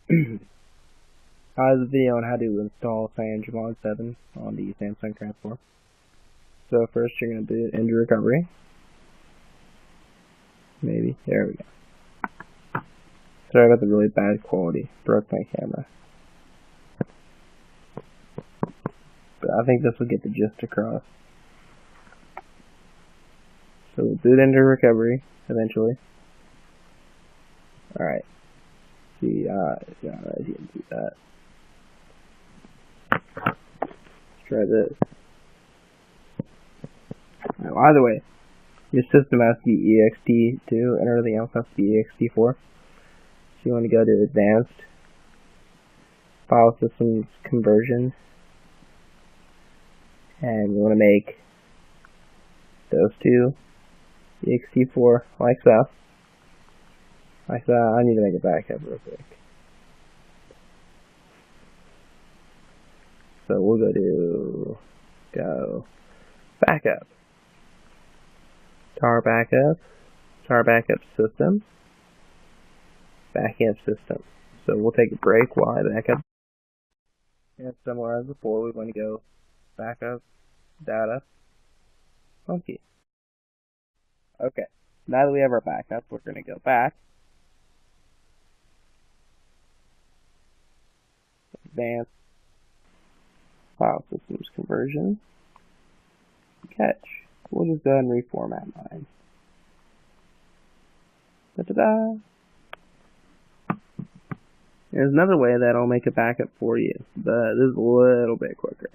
This video on how to install Cm7 on the Samsung Transport. So first you're going to boot into recovery. Maybe. There we go. Sorry about the really bad quality. Broke my camera. But I think this will get the gist across. So we'll boot into recovery eventually. Alright. See, yeah, I didn't do that. Let's try this. Now, either way, your system has to be ext2 and everything else has to be ext4. So you want to go to Advanced, File Systems Conversion, and you want to make those two ext4 like so. Like that. I need to make a backup real quick. So we'll go backup. Tar backup system, backup system. So we'll take a break while I backup. And similar as before, we want to go backup, data, monkey. Okay, now that we have our backup, we're going to go back. Advanced File Systems Conversion. Catch. We'll just go ahead and reformat mine. Da-da-da! There's another way that'll make a backup for you, but this is a little bit quicker.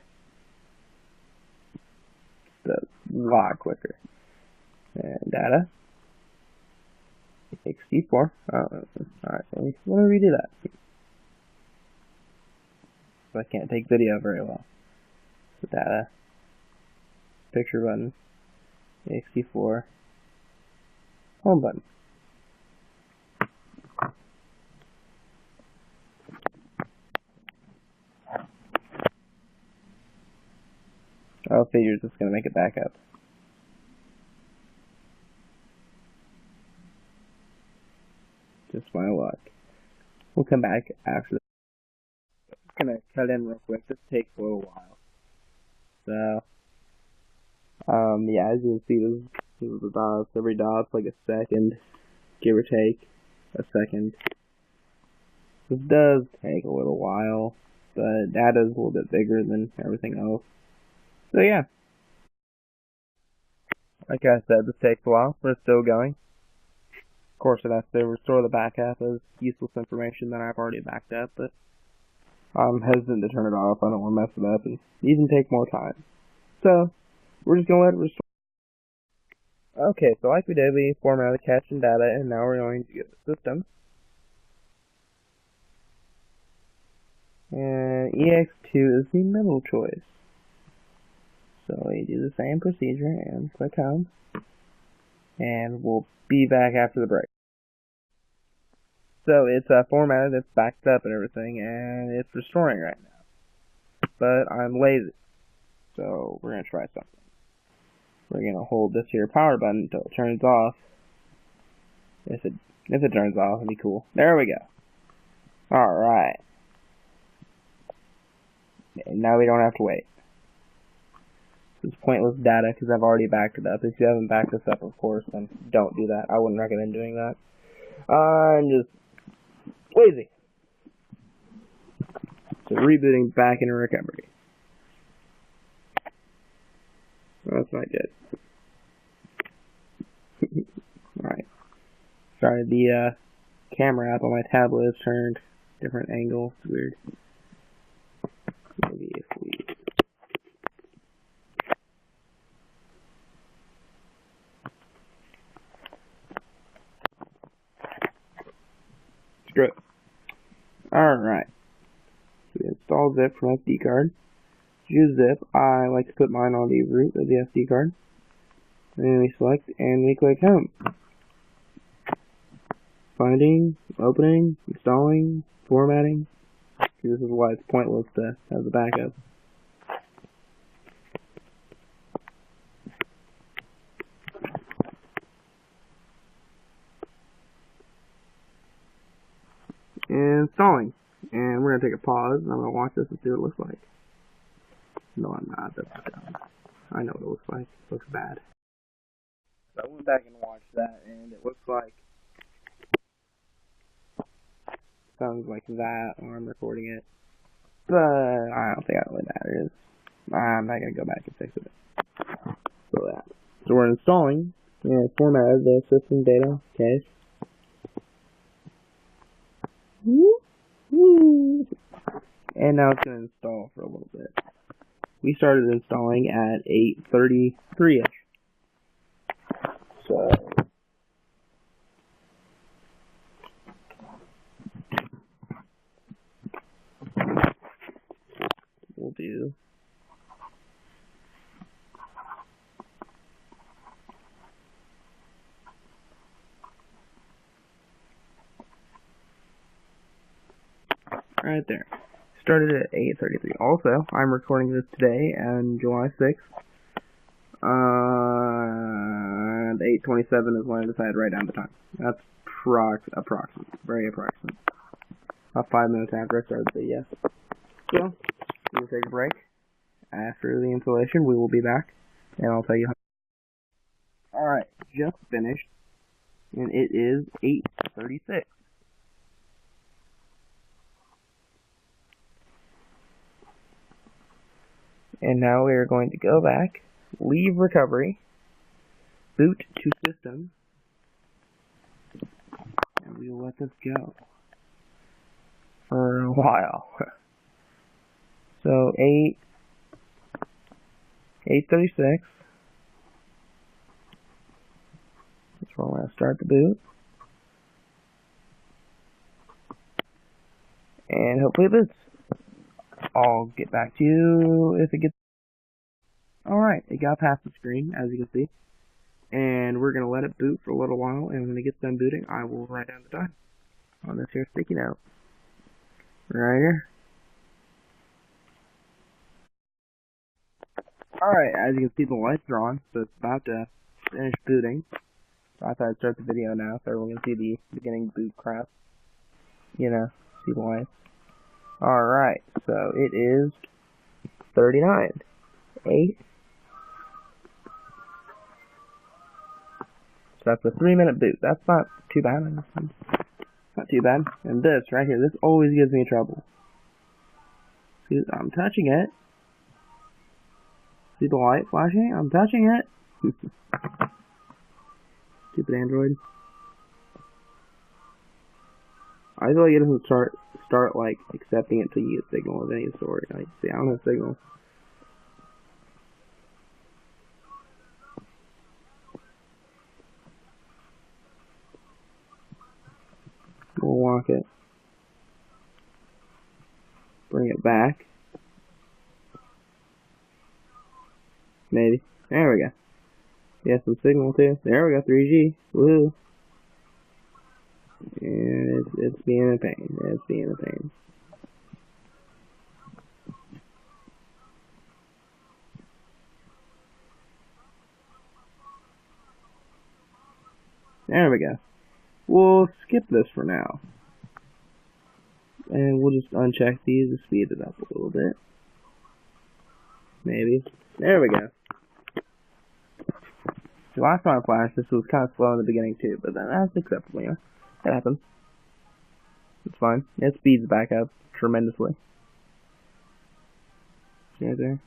It's a lot quicker. And data. ext4. Alright, let me redo that. So I can't take video very well. So data. Picture button. ext4. Home button. I figured it's going to make it back up. Just my luck. We'll come back after. I'm going to cut in real quick. This takes a little while. So, yeah, as you can see, this is the dots. Every dot's like a second, give or take a second. This does take a little while, but data's a little bit bigger than everything else. So yeah, like I said, this takes a while, but it's still going. Of course, it has to restore the backup as useless information that I've already backed up, but I'm hesitant to turn it off. I don't want to mess it up and even take more time. So, we're just going to let it restore. Okay, so like we did, we formatted the cache and data, and now we're going to go to System. And ext2 is the middle choice. So you do the same procedure and click home. And we'll be back after the break. So it's formatted, it's backed up and everything, and it's restoring right now. But I'm lazy. So we're going to try something. We're going to hold this here power button until it turns off. If it turns off, it'd be cool. There we go. Alright. And now we don't have to wait. It's pointless data because I've already backed it up. If you haven't backed this up, of course, then don't do that. I wouldn't recommend doing that. I'm just lazy. So rebooting back into recovery. Oh, that's not good. Alright. Sorry, the camera app on my tablet is turned different angle. It's weird. Maybe if we... Screw it. Alright. So we install zip from SD card. Use zip. I like to put mine on the root of the SD card. And then we select and we click home. Finding, opening, installing, formatting. This is why it's pointless to have the backup. And installing. And we're gonna take a pause, and I'm gonna watch this and see what it looks like. No, I'm not. That's dumb. I know what it looks like. It looks bad. So I went back and watched that, and it looks like sounds like that when I'm recording it. But I don't think that really matters. I'm not gonna go back and fix it. So we're installing format the system data case. And now it's gonna install for a little bit. We started installing at 8:33ish. So we'll do right there. Started at 8:33. Also, I'm recording this today on July 6th. And 8:27 is when I decided to write down the time. That's approximate, very approximate. About 5 minutes after I started the video. So, we'll take a break. After the installation, we will be back, and I'll tell you how. Alright, just finished, and it is 8:36. And now we are going to go back, leave recovery, boot to system, and we will let this go for a while. So 8:36. That's where we're going to start the boot. And hopefully it boots. I'll get back to you if it gets... Alright, it got past the screen, as you can see. And we're going to let it boot for a little while, and when it gets done booting, I will write down the time on this here sticky note. Right here. Alright, as you can see, the lights are on, so it's about to finish booting. So I thought I'd start the video now, so everyone can see the beginning boot crap. You know, see the lights. Alright, so it is 39. 8. So that's a 3-minute boot. That's not too bad. Not too bad. And this right here, this always gives me trouble. See, I'm touching it. See the light flashing? I'm touching it. Stupid Android. I feel like it doesn't start like accepting it till you get signal of any sort. Like, see, I don't have signal. We'll lock it. Bring it back. Maybe. There we go. Yeah, some signal too. There we go, 3G. Woo. And it's being a pain. It's being a pain. There we go. We'll skip this for now. And we'll just uncheck these to speed it up a little bit. Maybe. There we go. The last time I flashed, this was kind of slow in the beginning too, but then that's acceptable, you know. That happens. It's fine. It speeds back up tremendously. See right there?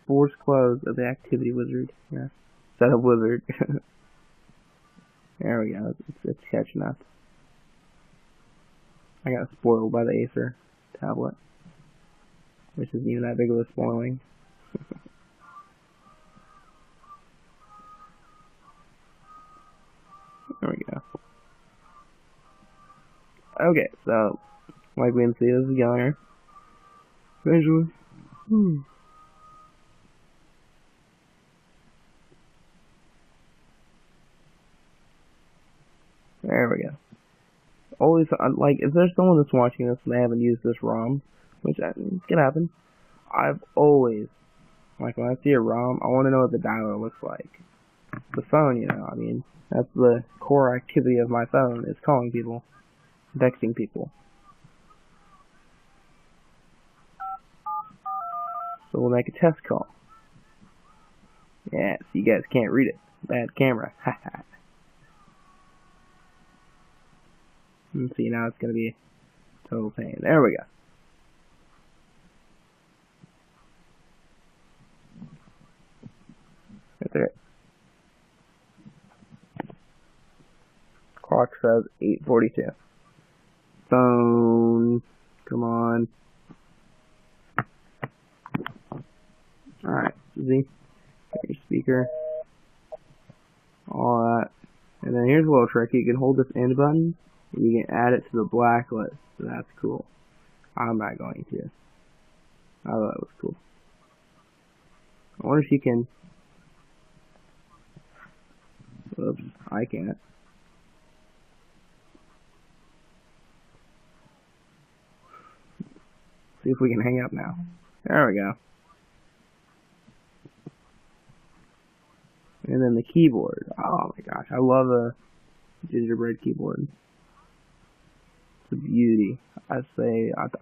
Force close of the activity wizard. Yeah. Setup wizard. There we go. It's catching up. I got spoiled by the Acer tablet, which isn't even that big of a spoiling. There we go. Okay, so like we can see, this is going here. Visually. There we go. Always, like, if there's someone that's watching this and they haven't used this ROM, which can happen, I've always, like, when I see a ROM, I want to know what the dialer looks like. The phone, you know, I mean, that's the core activity of my phone, is calling people, texting people. So we'll make a test call. Yeah, so you guys can't read it. Bad camera. Haha. And see, now it's going to be a total pain. There we go. Right there. Clock says 8:42. Phone. Come on. Alright, see? Your speaker. All that. And then here's a little trick. You can hold this end button and you can add it to the blacklist. So that's cool. I'm not going to. I thought it was cool. I wonder if you can. Oops, I can't. See if we can hang up now. There we go. And then the keyboard. Oh my gosh, I love a gingerbread keyboard. It's a beauty. I'll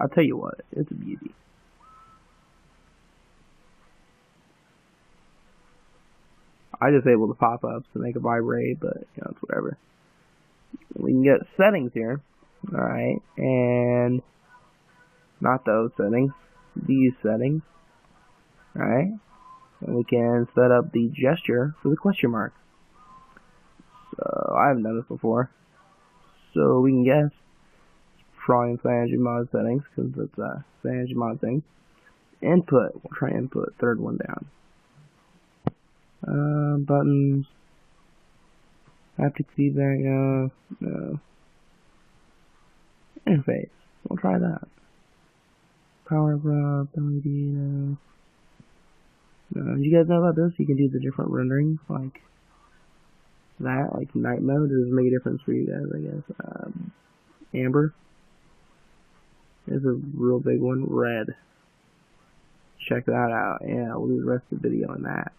tell you what, it's a beauty. I disable the pop-ups to make it vibrate, but you know, it's whatever. We can get settings here. Alright, and not those settings, these settings. Alright, and we can set up the gesture for the question mark. So I haven't done this before, so we can guess. Probably in CyanogenMod settings because it's a CyanogenMod thing. Input, we'll try input, third one down. Buttons, haptic feedback, no. Interface, we'll try that. Power up, LED, no. Do you guys know about this? You can do the different renderings like that, like night mode. Does make a difference for you guys, I guess. Amber is a real big one. Red. Check that out. Yeah, we'll do the rest of the video on that.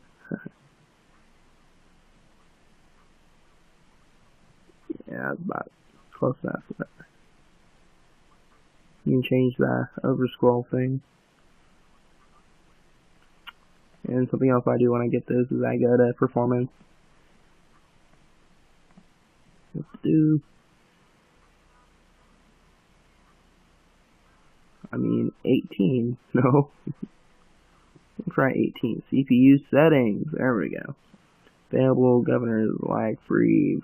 Yeah, that's about close enough. You can change the over scroll thing. And something else I do when I get this is I go to performance. Let's do. 18. No. We'll try 18. CPU settings. There we go. Available, governors, lag free.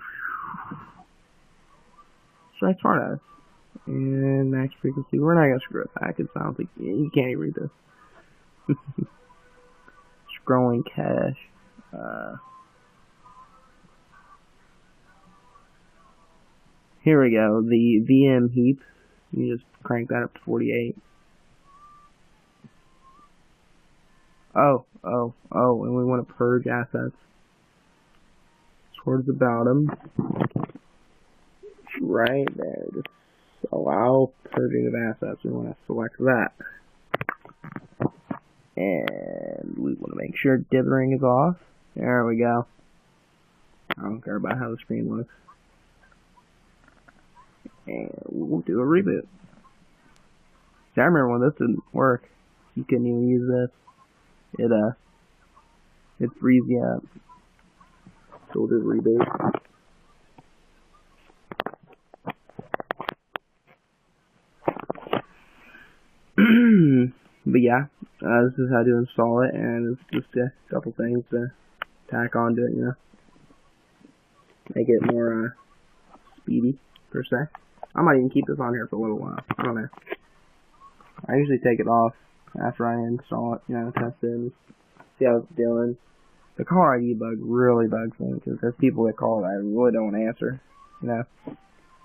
Try smartass. And max frequency. We're not gonna screw with that because I don't think you can't even read this. Scrolling cache. Here we go. The VM heap. You just crank that up to 48. And we want to purge assets towards the bottom. Right there. Just allow purging of assets. We want to select that. And we want to make sure dithering is off. There we go. I don't care about how the screen looks. And we'll do a reboot. See, I remember when this didn't work. You couldn't even use this. It frees you up. So we'll do a reboot. But yeah, this is how to install it, and it's just a couple things to tack onto it, you know. Make it more speedy, per se. I might even keep this on here for a little while. I don't know. I usually take it off after I install it, you know, test it, and see how it's doing. The caller ID bug really bugs me, because there's people that call that I really don't want to answer, you know.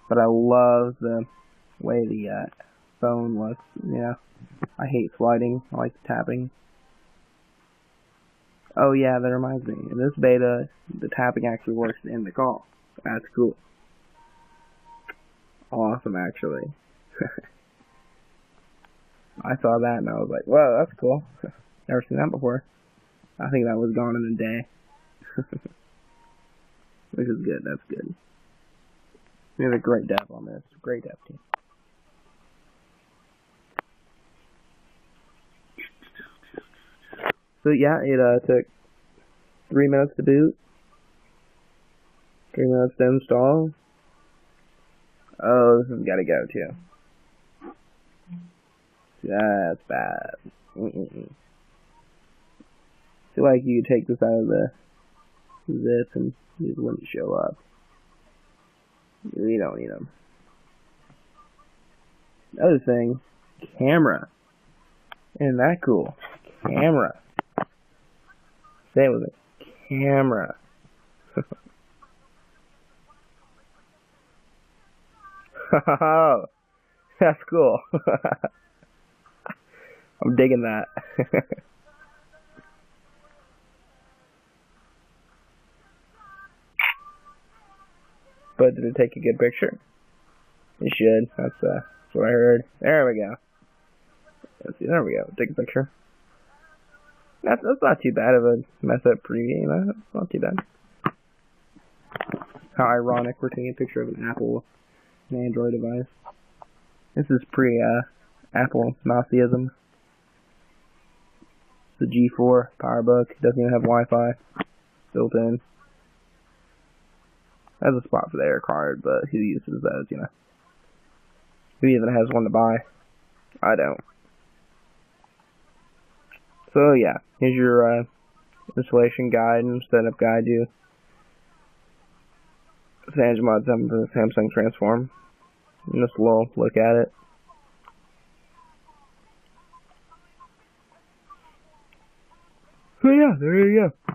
But I love the way the phone looks, you know. I hate sliding, I like the tapping. Oh yeah, that reminds me. In this beta, the tapping actually works in the call. That's cool. Awesome, actually. I saw that and I was like, whoa, that's cool. Never seen that before. I think that was gone in a day. Which is good, that's good. We have a great dev on this. Great dev team. So yeah, it took 3 minutes to boot, 3 minutes to install. Oh, this has got to go too. That's bad. Feel like you could take this out of the zip and these wouldn't show up. We don't need them. Another thing, camera. Isn't that cool? Camera. Say it with me. Camera. Oh, that's cool. I'm digging that. But did it take a good picture? It should. That's what I heard. There we go. Let's see. There we go. Take a picture. That's not too bad of a mess up preview. That's not too bad. How ironic we're taking a picture of an Apple and Android device. This is pre-Apple Nazism. The G4 PowerBook doesn't even have Wi-Fi built in. Has a spot for the air card, but who uses those, you know? Who even has one to buy? I don't. So yeah, here's your installation guide and setup guide to Mod 7 for the Samsung Transform. And just a little look at it. So yeah, there you go.